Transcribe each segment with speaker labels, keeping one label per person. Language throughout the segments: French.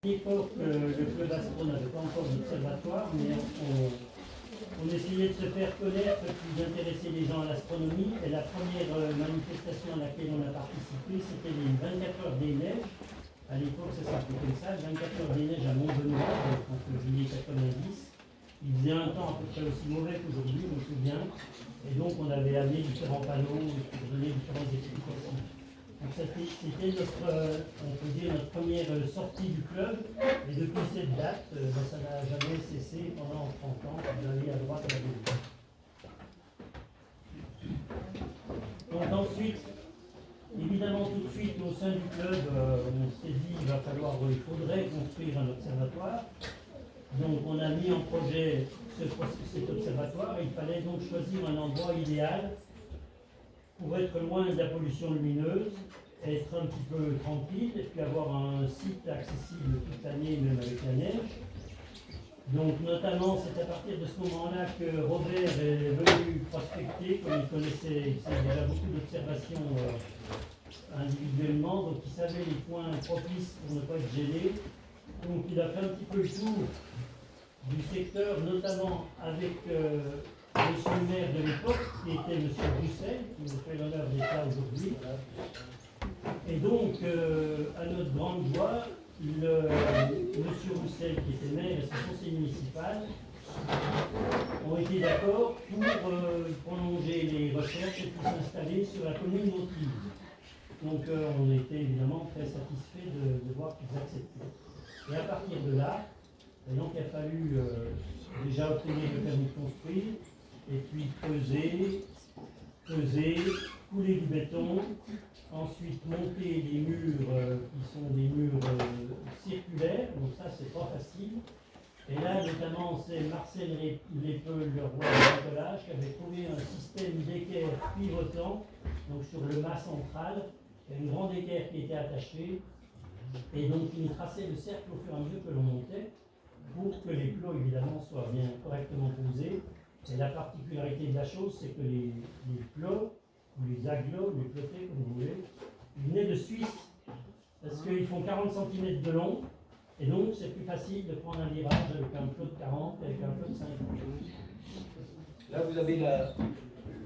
Speaker 1: À l'époque, le club Astro n'avait pas encore d'observatoire, mais on essayait de se faire connaître, puis d'intéresser les gens à l'astronomie. Et la première manifestation à laquelle on a participé, c'était les 24 heures des neiges. À l'époque, ça s'appelait comme ça, 24 heures des neiges à Mont-Benoît, en février 90. Il faisait un temps à peu près aussi mauvais qu'aujourd'hui, je me souviens. Et donc, on avait amené différents panneaux pour donner différentes explications. Donc c'était notre première sortie du club, et depuis cette date, ça n'a jamais cessé pendant 30 ans d'aller à droite et à gauche. Donc ensuite, évidemment tout de suite au sein du club, on s'est dit il faudrait construire un observatoire. Donc on a mis en projet cet observatoire, et il fallait donc choisir un endroit idéal pour être loin de la pollution lumineuse, être un petit peu tranquille, et puis avoir un site accessible toute l'année, même avec la neige. Donc notamment, c'est à partir de ce moment-là que Robert est venu prospecter, comme il connaissait, déjà beaucoup d'observations individuellement, donc il savait les points propices pour ne pas être gêné. Donc il a fait un petit peu le tour du secteur, notamment avec monsieur le maire de l'époque, qui était monsieur Roussel, qui nous fait l'honneur d'être là aujourd'hui. Et donc, à notre grande joie, monsieur Roussel, qui était maire, et son conseil municipal, ont été d'accord pour prolonger les recherches et pour s'installer sur la commune d'Autilly. Donc, on était évidemment très satisfaits de voir qu'ils acceptaient. Et à partir de là, donc, il a fallu déjà obtenir le permis de construire, et puis creuser, couler du béton, ensuite monter des murs qui sont des murs circulaires, donc ça c'est pas facile. Et là notamment c'est Marcel Lépeul, le roi du bricolage, qui avait trouvé un système d'équerre pivotant, donc sur le mât central, il y a une grande équerre qui était attachée, et donc il nous traçait le cercle au fur et à mesure que l'on montait, pour que les plots évidemment soient bien correctement posés. Et la particularité de la chose, c'est que les plots, ou les aglos, les plotés comme vous voulez, ils venaient de Suisse, parce qu'ils font 40 cm de long, et donc c'est plus facile de prendre un virage avec un plot de 40 qu'avec un plot de 50.
Speaker 2: Là vous avez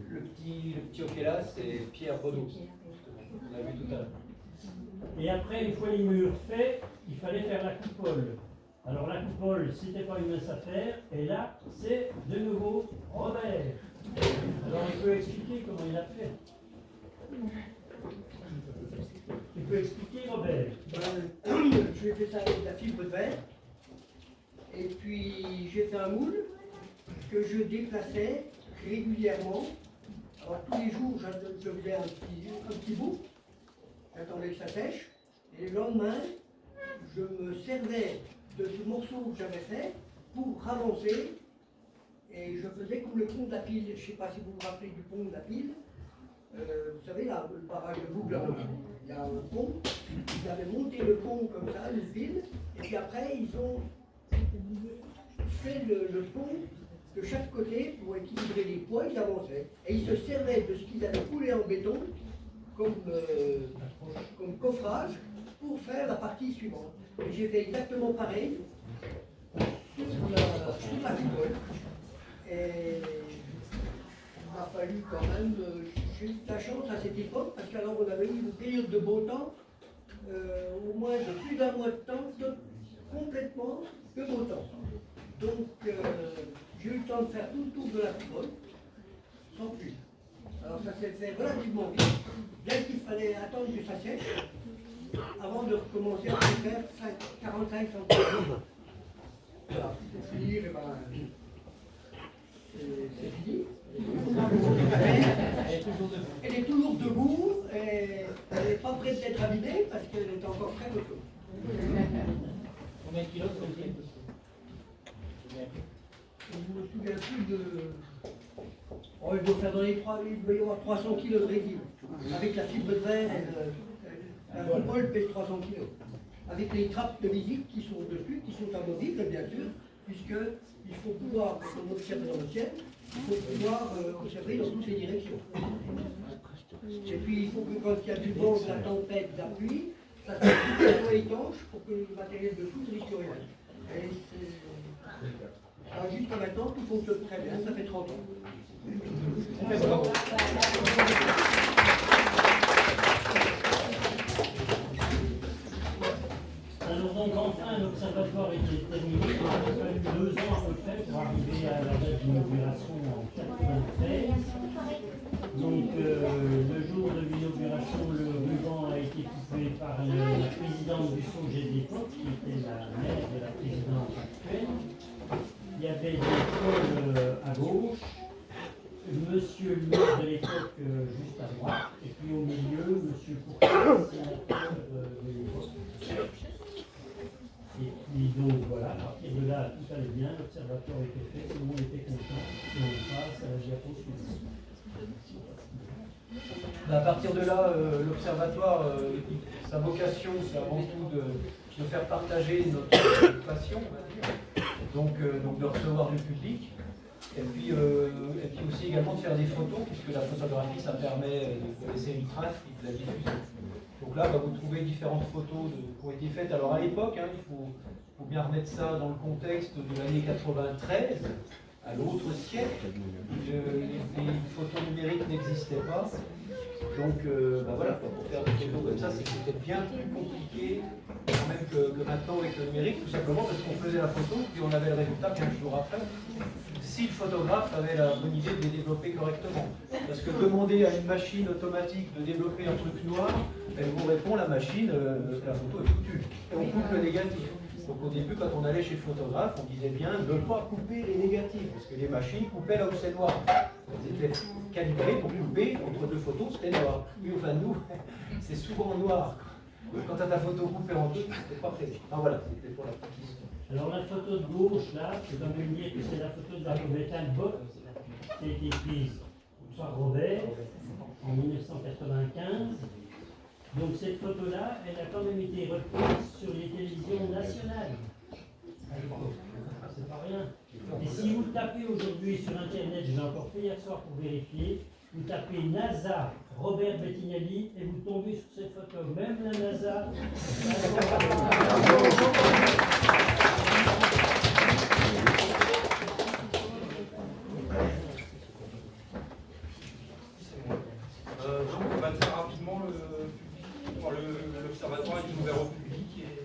Speaker 2: le petit hockey là, c'est Pierre Baudot, on l'a vu tout à l'heure.
Speaker 1: Et après, une fois les murs faits, il fallait faire la coupole. Alors la coupole, c'était pas une mince affaire, et là, c'est de nouveau Robert. Alors il peut expliquer comment il a fait. Tu peux expliquer, Robert?
Speaker 3: Je vais faire ça avec de la fibre de verre, et puis j'ai fait un moule que je déplaçais régulièrement. Alors tous les jours, je faisais un petit bout, j'attendais que ça sèche, et le lendemain, je me servais de ce morceau que j'avais fait pour avancer, et je faisais comme le pont de la pile. Je ne sais pas si vous vous rappelez du pont de la pile. Vous savez, là, le barrage de Bougle, il y a un pont. Ils avaient monté le pont comme ça, une pile, et puis après, ils ont fait le pont de chaque côté pour équilibrer les poids, ils avançaient. Et ils se servaient de ce qu'ils avaient coulé en béton comme coffrage pour faire la partie suivante. Et j'ai fait exactement pareil sur la coupole. Et il m'a fallu quand même, j'ai eu de la chance à cette époque, parce qu'alors on avait eu une période de beau temps, au moins de plus d'un mois de temps, complètement de beau temps. Donc j'ai eu le temps de faire tout le tour de la coupole, sans plus. Alors ça s'est fait relativement vite, bien qu'il fallait attendre que ça sèche, avant de recommencer à faire 45 cm. Voilà, pour finir, c'est fini. Elle est toujours debout, et elle n'est pas prête d'être abîmée parce qu'elle est encore très costaud.
Speaker 1: Combien de kilos comme ça?
Speaker 3: Je ne me souviens plus de... Oh, il doit faire dans les 3, il doit y avoir 300 kg de résine. Avec la fibre de verre, la coupole pèse 300 kg. Avec les trappes de visite qui sont dessus, qui sont amovibles bien sûr, puisqu'il faut pouvoir, quand on observe dans le ciel, il faut pouvoir observer dans toutes les directions. Et puis il faut que quand il y a du vent, de la tempête, de la pluie, Ça fait tout étanche pour que le matériel dessous ne risque rien. Et alors, jusqu'à maintenant, tout fonctionne très bien, ça fait 30 ans.
Speaker 2: Bravo.
Speaker 1: Alors donc enfin l'observatoire était terminé, il a fallu 2 ans à peu près pour arriver à la date d'inauguration en 1993. Donc le jour de l'inauguration, le ruban a été coupé par la présidente du SOGES d'époque, qui était la mère de la présidente actuelle. Il y avait des écoles à gauche, monsieur le maire de l'époque juste à droite, et puis au milieu, monsieur Courtois, sénateur de l'époque. Et puis donc voilà, à partir de là, tout allait bien, l'observatoire était fait, tout le monde était content, et on passe à la diapo suivante.
Speaker 2: À partir de là, l'observatoire, sa vocation, c'est avant tout de faire partager notre passion, on va dire. Donc de recevoir du public, et puis aussi également de faire des photos, puisque la photographie, ça permet de laisser une trace et de la diffuser. Donc là, vous trouvez différentes photos qui ont été faites. Alors à l'époque, il faut bien remettre ça dans le contexte de l'année 93, à l'autre siècle. Les photos numériques n'existaient pas. Donc voilà, pour faire des photos comme ça, c'était bien plus compliqué même que maintenant avec le numérique, tout simplement parce qu'on faisait la photo, puis on avait le résultat 15 jours après. Si le photographe avait la bonne idée de les développer correctement. Parce que demander à une machine automatique de développer un truc noir, elle vous répond, la machine, la photo est foutue. Et on coupe le négatif. Donc au début, quand on allait chez le photographe, on disait bien de ne pas couper les négatifs, parce que les machines coupaient là où c'est noir. Elles étaient calibrées pour couper entre deux photos, c'était noir. Oui, enfin nous, c'est souvent noir. Quand tu as ta photo coupée en deux, c'était pas prévu. Ah voilà, c'était pour la petite histoire.
Speaker 1: Alors la photo de gauche, là, je dois me dire que c'est la photo de la Roberta Bock, qui a été prise par Robert en 1995. Donc cette photo-là, elle a quand même été reprise sur les télévisions nationales. C'est pas rien. Et si vous le tapez aujourd'hui sur Internet, je l'ai encore fait hier soir pour vérifier, vous tapez NASA Robert Bettinelli et vous tombez sur cette photo. Même la NASA.
Speaker 4: Très rapidement, l'observatoire est ouvert au public et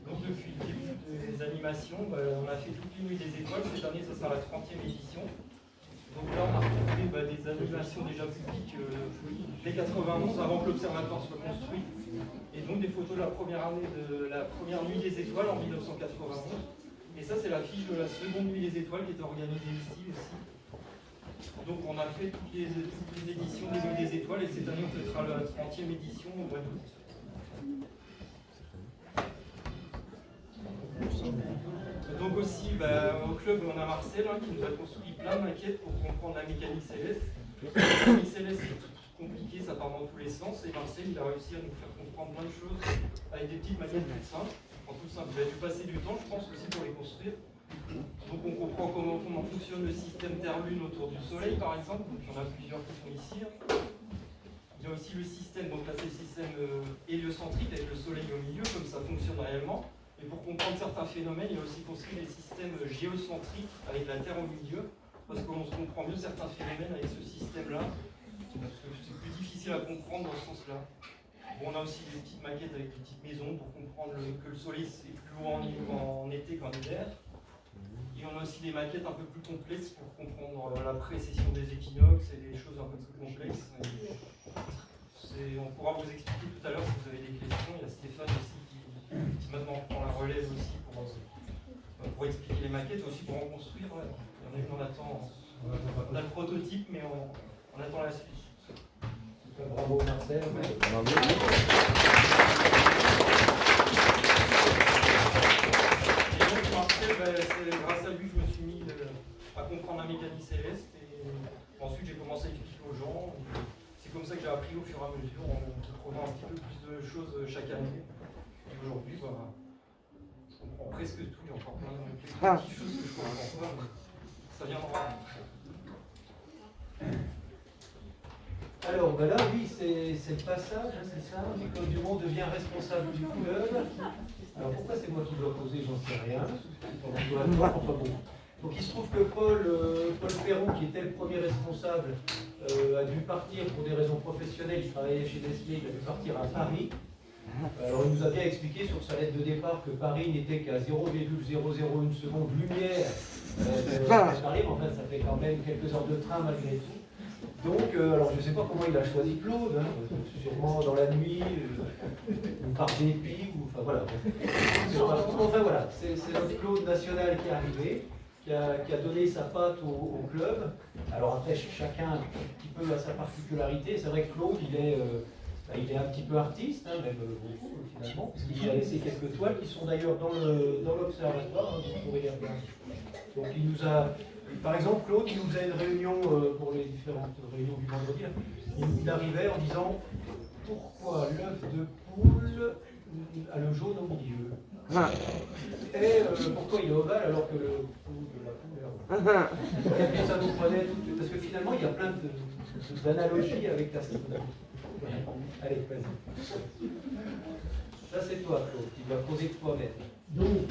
Speaker 4: donc depuis le début des animations, on a fait toute les nuits des étoiles. Cette année, ce sera la 30e édition. Donc là, on a retrouvé des animations déjà publiques dès 91, avant que l'observatoire soit construit. Et donc des photos de la première année de la première nuit des étoiles en 1991. Et ça, c'est la fiche de la seconde nuit des étoiles qui est organisée ici aussi. Donc on a fait toutes les éditions des Nuits des Étoiles et cette année on fêtera la 30e édition au mois d'août. Donc aussi au club on a Marcel qui nous a construit plein de maquettes pour comprendre la mécanique céleste. La mécanique céleste c'est tout compliqué, ça part dans tous les sens et Marcel il a réussi à nous faire comprendre plein de choses avec des petites maquettes toutes simples. Vous avez dû passer du temps je pense aussi pour les construire. Donc on comprend comment fonctionne le système Terre-Lune autour du Soleil par exemple, donc il y en a plusieurs qui sont ici. Il y a aussi le système, donc là c'est le système héliocentrique avec le Soleil au milieu, comme ça fonctionne réellement. Et pour comprendre certains phénomènes, il y a aussi construit des systèmes géocentriques avec la Terre au milieu, parce qu'on se comprend mieux certains phénomènes avec ce système-là, parce que c'est plus difficile à comprendre dans ce sens-là. Bon, on a aussi des petites maquettes avec des petites maisons pour comprendre que le Soleil c'est plus haut en été qu'en hiver. Et on a aussi des maquettes un peu plus complexes pour comprendre la précession des équinoxes et des choses un peu plus complexes. On pourra vous expliquer tout à l'heure si vous avez des questions. Il y a Stéphane aussi qui maintenant prend la relève aussi pour expliquer les maquettes et aussi pour en construire. Il y en a une, on attend. On a le prototype, mais on attend la suite.
Speaker 2: Bravo Marcel. Bravo.
Speaker 4: Grâce à lui, je me suis mis à comprendre la mécanique céleste et ensuite j'ai commencé à expliquer aux gens. C'est comme ça que j'ai appris au fur et à mesure en trouvant un petit peu plus de choses chaque année. Et aujourd'hui, je comprends presque tout. Il y a encore plein de petites choses que je ne comprends pas, mais ça viendra.
Speaker 2: Alors, ben là, oui, c'est le passage, hein, c'est ça. L'école du monde devient responsable du club. Alors, pourquoi c'est moi qui dois poser, j'en sais rien. Enfin bon. Donc, il se trouve que Paul Perron, qui était le premier responsable, a dû partir pour des raisons professionnelles. Il travaillait chez Nestlé, il a dû partir à Paris. Alors, il nous a bien expliqué sur sa lettre de départ que Paris n'était qu'à 0,001 seconde lumière de Paris. En fait, ça fait quand même quelques heures de train malgré tout. Donc, alors je ne sais pas comment il a choisi Claude, hein, sûrement dans la nuit, ou par dépit, ou enfin voilà. Enfin voilà, c'est notre Claude national qui est arrivé, qui a donné sa patte au club. Alors après, chacun un petit peu a sa particularité. C'est vrai que Claude, il est un petit peu artiste, hein, même beaucoup finalement, parce qu'il a laissé quelques toiles qui sont d'ailleurs dans l'observatoire, hein, vous pourrez les regarder. Donc il nous a... Par exemple, Claude, il nous faisait une réunion pour les différentes réunions du vendredi. Il arrivait en disant pourquoi l'œuf de poule a le jaune au milieu et pourquoi il est ovale alors que le poule de la poule est ovale. Et ça nous prenait tout, parce que finalement, il y a plein d'analogies avec l'astronomie. Allez, vas-y. Ça, c'est toi, Claude, qui dois poser toi-même.
Speaker 1: Donc,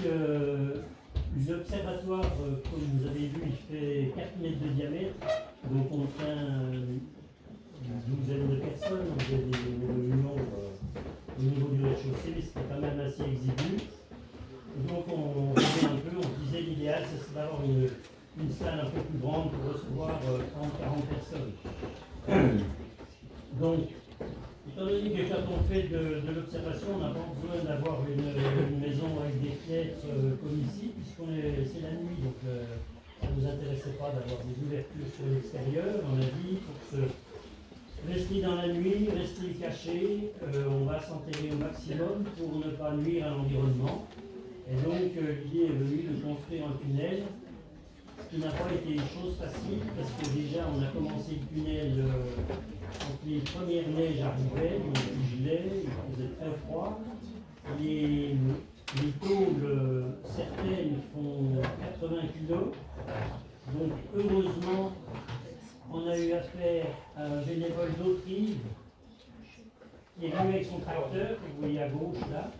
Speaker 1: l'observatoire, comme vous avez vu, il fait 4 mètres de diamètre, donc on tient une douzaine de personnes, on fait des réunions au niveau du rez-de-chaussée, mais c'était quand même assez exigu. Donc on faisait un peu, on disait l'idéal, c'est d'avoir une salle un peu plus grande pour recevoir 30-40 personnes. Donc, étant donné que quand on fait de l'observation, on n'a pas besoin d'avoir une maison avec des fenêtres comme ici, c'est la nuit, donc ça ne nous intéressait pas d'avoir des ouvertures sur l'extérieur. On a dit, pour rester dans la nuit, rester caché, on va s'enterrer au maximum pour ne pas nuire à l'environnement. Et donc l'idée est venue de construire un tunnel, ce qui n'a pas été une chose facile, parce que déjà on a commencé le tunnel quand les premières neiges arrivaient, il gelait, il faisait très froid. Les tôles, certaines font 80 kg. Donc heureusement, on a eu affaire à un bénévole d'Autrive qui est venu avec son tracteur, que vous voyez à gauche là.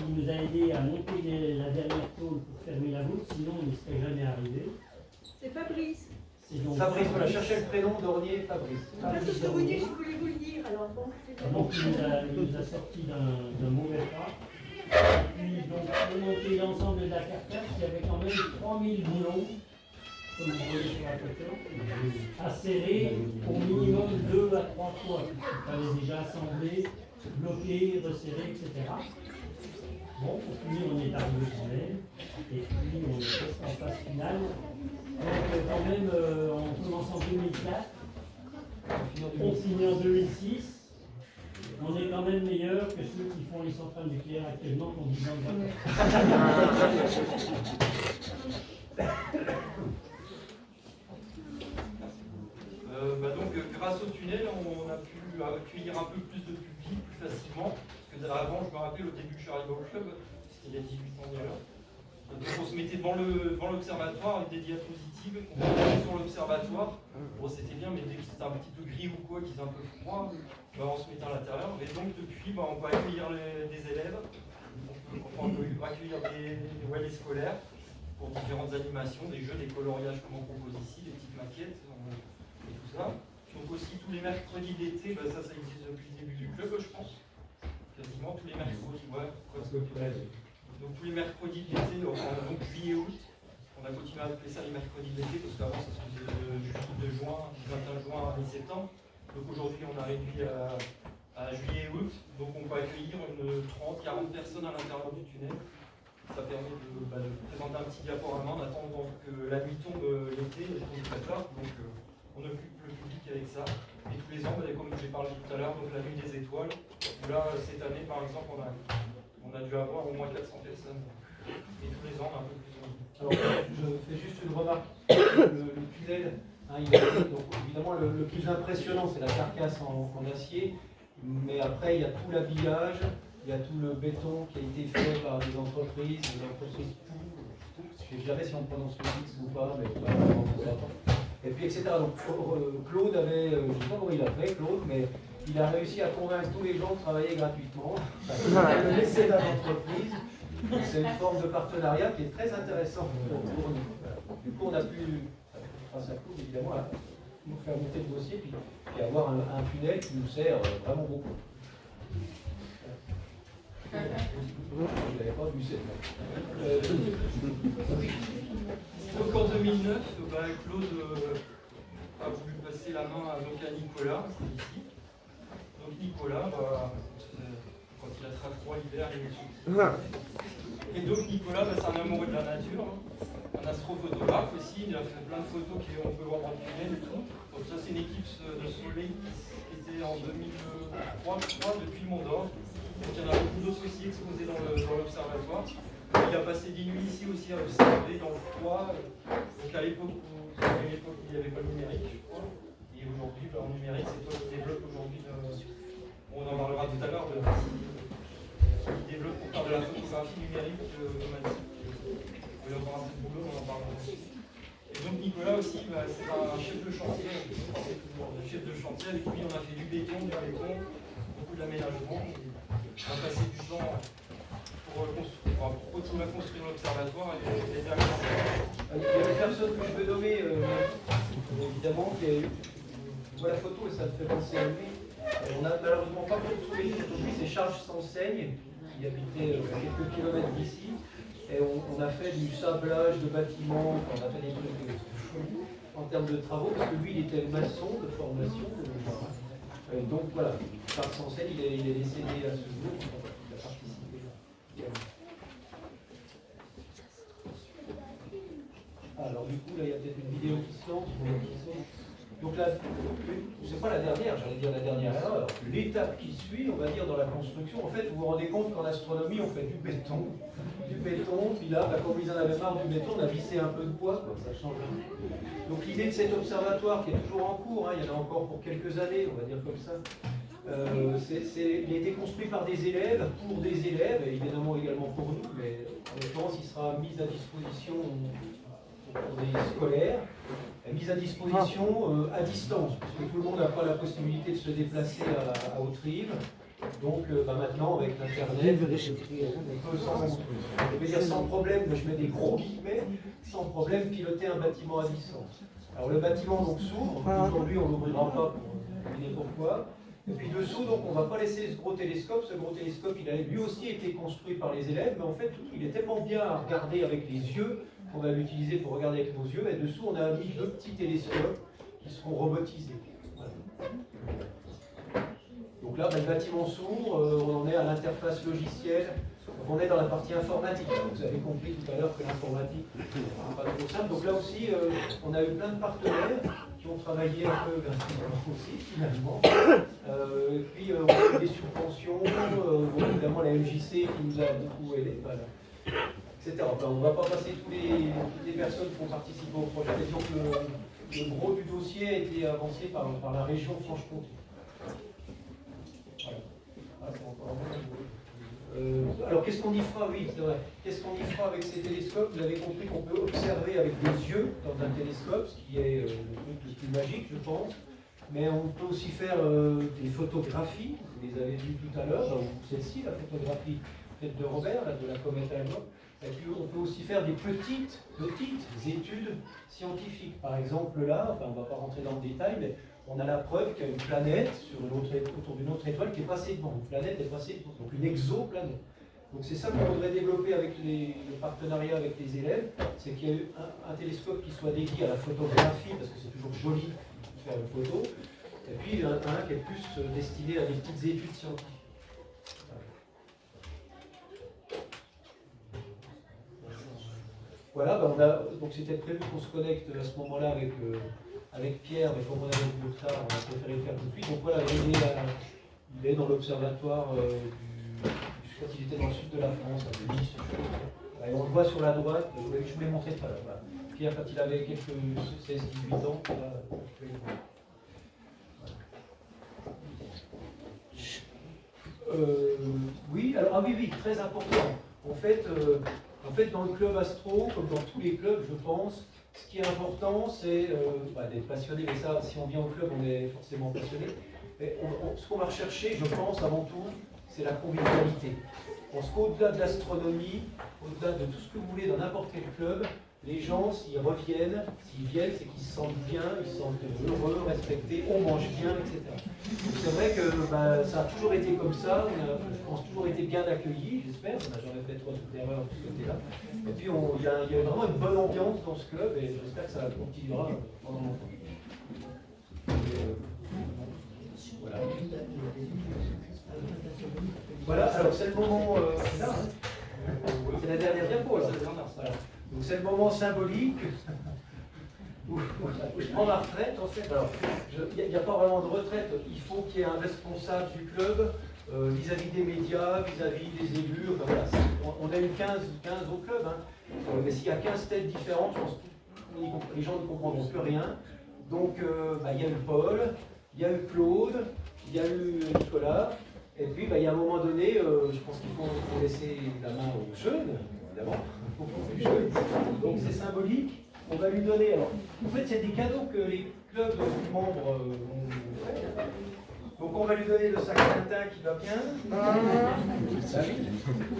Speaker 1: Il nous a aidé à monter la dernière tôle pour fermer la boucle, sinon on n'y serait jamais arrivé.
Speaker 5: C'est Fabrice.
Speaker 2: Fabrice, voilà, cherchez le prénom d'Ornier, Fabrice.
Speaker 5: En fait, ce que vous dites, je voulais vous le dire. Alors bon,
Speaker 1: Donc il nous a sorti d'un mauvais pas. Et puis donc pour monter l'ensemble de la carcasse, il y avait quand même 3000 boulons, comme vous voyez sur la photo, à serrer au minimum 2 à 3 fois. Il fallait déjà assembler, bloquer, resserrer, etc. Bon, pour finir, on est arrivé quand même. Et puis on est presque en phase finale. Donc quand même, on commence en 2004, on finit en 2006. On est quand même meilleur que ceux qui font les centrales nucléaires actuellement en 10 ans de
Speaker 4: Donc grâce au tunnel, on a pu accueillir un peu plus de public plus facilement. Parce que avant, je me rappelle, au début que je suis arrivé au club, c'était il y a 18 ans déjà. Donc on se mettait devant l'observatoire avec des diapositives, on regardait sur l'observatoire. Bon, c'était bien, mais dès que c'était un petit peu gris ou quoi, qu'ils un peu froid, on se mettait à l'intérieur. Et donc depuis, on peut accueillir des élèves, on peut accueillir des scolaires pour différentes animations, des jeux, des coloriages comme on propose ici, des petites maquettes et tout ça. Donc aussi tous les mercredis d'été, ça existe depuis le début du club, je pense. Quasiment tous les mercredis, ouais. Donc tous les mercredis d'été, donc juillet et août, on a continué à appeler ça les mercredis d'été, parce qu'avant ça se faisait de juin, du 21 juin à mi-septembre. Donc aujourd'hui on a réduit à juillet et août, donc on peut accueillir 30-40 personnes à l'intérieur du tunnel. Ça permet de présenter un petit diaporama en attendant que la nuit tombe l'été, elle tombe très tard, donc on occupe le public avec ça. Et tous les ans, comme j'ai parlé tout à l'heure, donc la nuit des étoiles, où là cette année par exemple on a dû avoir au moins 400 personnes. Et tous les ans, on a un peu plus de...
Speaker 2: Alors, je fais juste une remarque. Le tunnel, donc évidemment, le plus impressionnant, c'est la carcasse en acier. Mais après, il y a tout l'habillage, il y a tout le béton qui a été fait par des entreprises Pou, je ne sais jamais si on prononce le X ou pas, mais et puis etc. Donc Claude avait, je ne sais pas comment il a fait, Claude, mais il a réussi à convaincre tous les gens de travailler gratuitement, de laisser dans l'entreprise. C'est une forme de partenariat qui est très intéressante pour nous. Voilà. Du coup, on a pu, grâce à Claude évidemment, nous faire monter le dossier puis avoir un tunnel qui nous sert vraiment beaucoup. Je n'avais pas vu cette.
Speaker 4: Donc en 2009, Claude a voulu passer la main à Nicolas, c'est ici. Donc Nicolas, quand il a très froid l'hiver, il est sous. Et donc Nicolas, c'est un amoureux de la nature, un astrophotographe aussi, il a fait plein de photos qu'on peut voir dans le tunnel et tout. Donc ça c'est une équipe de soleil qui était en 2003, je crois, depuis le Mont d'Or. Donc il y en a beaucoup d'autres aussi exposés dans l'observatoire. Il a passé des nuits ici aussi à observer dans le froid. Donc à l'époque il n'y avait pas le numérique, je crois. Et aujourd'hui, en numérique, c'est toi qui développes aujourd'hui. On en parlera tout à l'heure. Qui développe pour faire de la photographie numérique automatique. Il y a encore un peu de boulot, on en parlera aussi. Et donc Nicolas aussi, c'est un chef de chantier. Un chef de chantier, avec lui on a fait du béton, beaucoup d'aménagement. On a passé du temps pour continuer à construire l'observatoire et les dernières.
Speaker 2: Il y a une personne que je veux nommer, évidemment, qui est. Je vois la photo et ça me fait penser à lui. On n'a malheureusement pas pu trouver une photo de lui, c'est Charles Sanseigne, qui habitait quelques kilomètres d'ici. Et on a fait du sablage de bâtiments, on a fait des trucs en termes de travaux, parce que lui, il était maçon de formation. Donc voilà, Charles Sanseigne, il est décédé à ce jour, il a participé. Alors du coup, là, il y a peut-être une vidéo qui se lance. Donc là, c'est pas la dernière, j'allais dire la dernière erreur. L'étape qui suit, on va dire, dans la construction, en fait, vous vous rendez compte qu'en astronomie, on fait du béton, puis là, comme ils en avaient marre du béton, on a vissé un peu de bois, quoi, ça change. Donc l'idée de cet observatoire, qui est toujours en cours, il y en a encore pour quelques années, on va dire comme ça, il a été construit par des élèves, pour des élèves, et évidemment également pour nous, mais en l'occurrence, il sera mis à disposition pour des scolaires, mise à disposition à distance, parce que tout le monde n'a pas la possibilité de se déplacer à Haute-Rive. Donc maintenant, avec l'Internet, on peut je vais dire sans problème, mais je mets des gros guillemets, sans problème piloter un bâtiment à distance. Alors le bâtiment donc s'ouvre, aujourd'hui on ne l'ouvrira pas pour deviner pourquoi. Et puis dessous, donc on ne va pas laisser ce gros télescope. Ce gros télescope, il a lui aussi été construit par les élèves, mais en fait, il est tellement bien à regarder avec les yeux qu'on va l'utiliser pour regarder avec nos yeux. Et dessous, on a mis 2 petits télescopes qui seront robotisés. Voilà. Donc là, le bâtiment s'ouvre, on en est à l'interface logicielle. Donc on est dans la partie informatique. Donc, vous avez compris tout à l'heure que l'informatique n'est pas trop simple. Donc là aussi, on a eu plein de partenaires qui ont travaillé un peu gratuitement aussi, finalement. Et puis, on a eu des subventions, évidemment la MJC qui nous a beaucoup aidé, voilà, etc. Enfin, on ne va pas passer toutes les personnes qui ont participé au projet, mais donc le gros du dossier a été avancé par la région Franche-Comté. Alors qu'est-ce qu'on y fera? Oui, c'est vrai. Qu'est-ce qu'on y fera avec ces télescopes? Vous avez compris qu'on peut observer avec les yeux dans un télescope, ce qui est le truc le plus magique, je pense. Mais on peut aussi faire des photographies, vous les avez vues tout à l'heure, celle-ci, la photographie faite de Robert, là, de la comète Hale-Bopp. Et puis on peut aussi faire des petites études scientifiques. Par exemple là, enfin on ne va pas rentrer dans le détail, mais on a la preuve qu'il y a une planète autour d'une autre étoile qui est passée devant. Une planète est passée devant, donc une exoplanète. Donc c'est ça qu'on voudrait développer avec le partenariat avec les élèves, c'est qu'il y a eu un télescope qui soit dédié à la photographie, parce que c'est toujours joli de faire une photo, et puis un qui est plus destiné à des petites études scientifiques. Voilà, donc c'était prévu qu'on se connecte à ce moment-là avec Pierre, mais comme on avait du retard, on a préféré le faire tout de suite. Donc voilà, il est dans l'observatoire je crois qu'il était dans le sud de la France, à Nice. Et on le voit sur la droite, je vous l'ai montré tout à l'heure. Voilà. Pierre, quand il avait quelques 16-18 ans, là, je vais le voir. Oui, alors oui, très important. En fait, dans le club astro, comme dans tous les clubs, je pense, ce qui est important, c'est d'être passionné, mais ça, si on vient au club, on est forcément passionné. Mais ce qu'on va rechercher, je pense, avant tout, c'est la convivialité. Je pense qu'au-delà de l'astronomie, au-delà de tout ce que vous voulez dans n'importe quel club, les gens, s'ils reviennent, s'ils viennent, c'est qu'ils se sentent bien, ils se sentent heureux, respectés, on mange bien, etc. Donc c'est vrai que ça a toujours été comme ça, on a, je pense, toujours été bien accueillis, j'espère, on n'a jamais fait trop d'erreurs de ce côté-là. Et puis il y a vraiment une bonne ambiance dans ce club et j'espère que ça continuera pendant longtemps. Voilà. Voilà, alors c'est le moment, c'est là, hein. C'est la dernière diapo, alors. Voilà. Donc c'est le moment symbolique où je prends ma retraite. En fait, alors, il n'y a pas vraiment de retraite, il faut qu'il y ait un responsable du club vis-à-vis des médias, vis-à-vis des élus. Enfin, voilà, on a eu 15 au club, hein. Mais s'il y a 15 têtes différentes, je pense que les gens ne comprendront plus rien. Donc il y a eu Paul, il y a eu Claude, il y a eu Nicolas. Et puis, il y a un moment donné, je pense qu'il faut laisser la main aux jeunes, évidemment, aux plus jeunes. Donc, c'est symbolique. On va lui donner. Alors, en fait, c'est des cadeaux que les clubs membres ont fait. Donc, on va lui donner le sac Tintin qui va bien.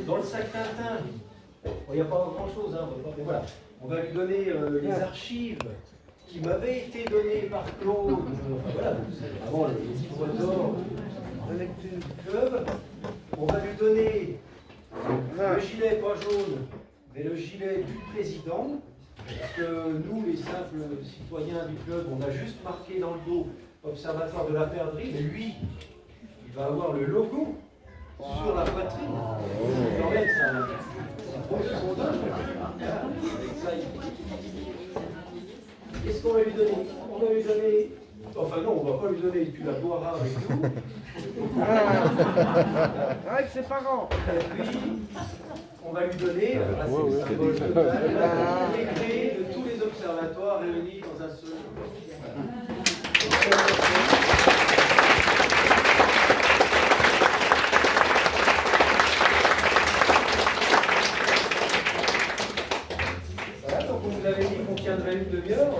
Speaker 2: Dans le sac Tintin, il n'y a pas grand-chose, hein, mais voilà. On va lui donner les archives qui m'avaient été données par Claude. Voilà, c'est vraiment le livre d'or de lecture du club. On va lui donner le gilet pas jaune, mais le gilet du président. Parce que nous, les simples citoyens du club, on a juste marqué dans le dos Observatoire de la perdrix, mais lui, il va avoir le logo sur la poitrine. Quand même, ça pose son nom. Qu'est-ce qu'on va lui donner? On va lui donner. Enfin non, on ne va pas lui donner, tu la boiras avec nous.
Speaker 6: Avec ses parents.
Speaker 2: Et puis, on va lui donner c'est le symbole total, les clés de tous les observatoires réunis dans un seul. Voilà, donc vous nous avez dit qu'on tiendrait une demi-heure.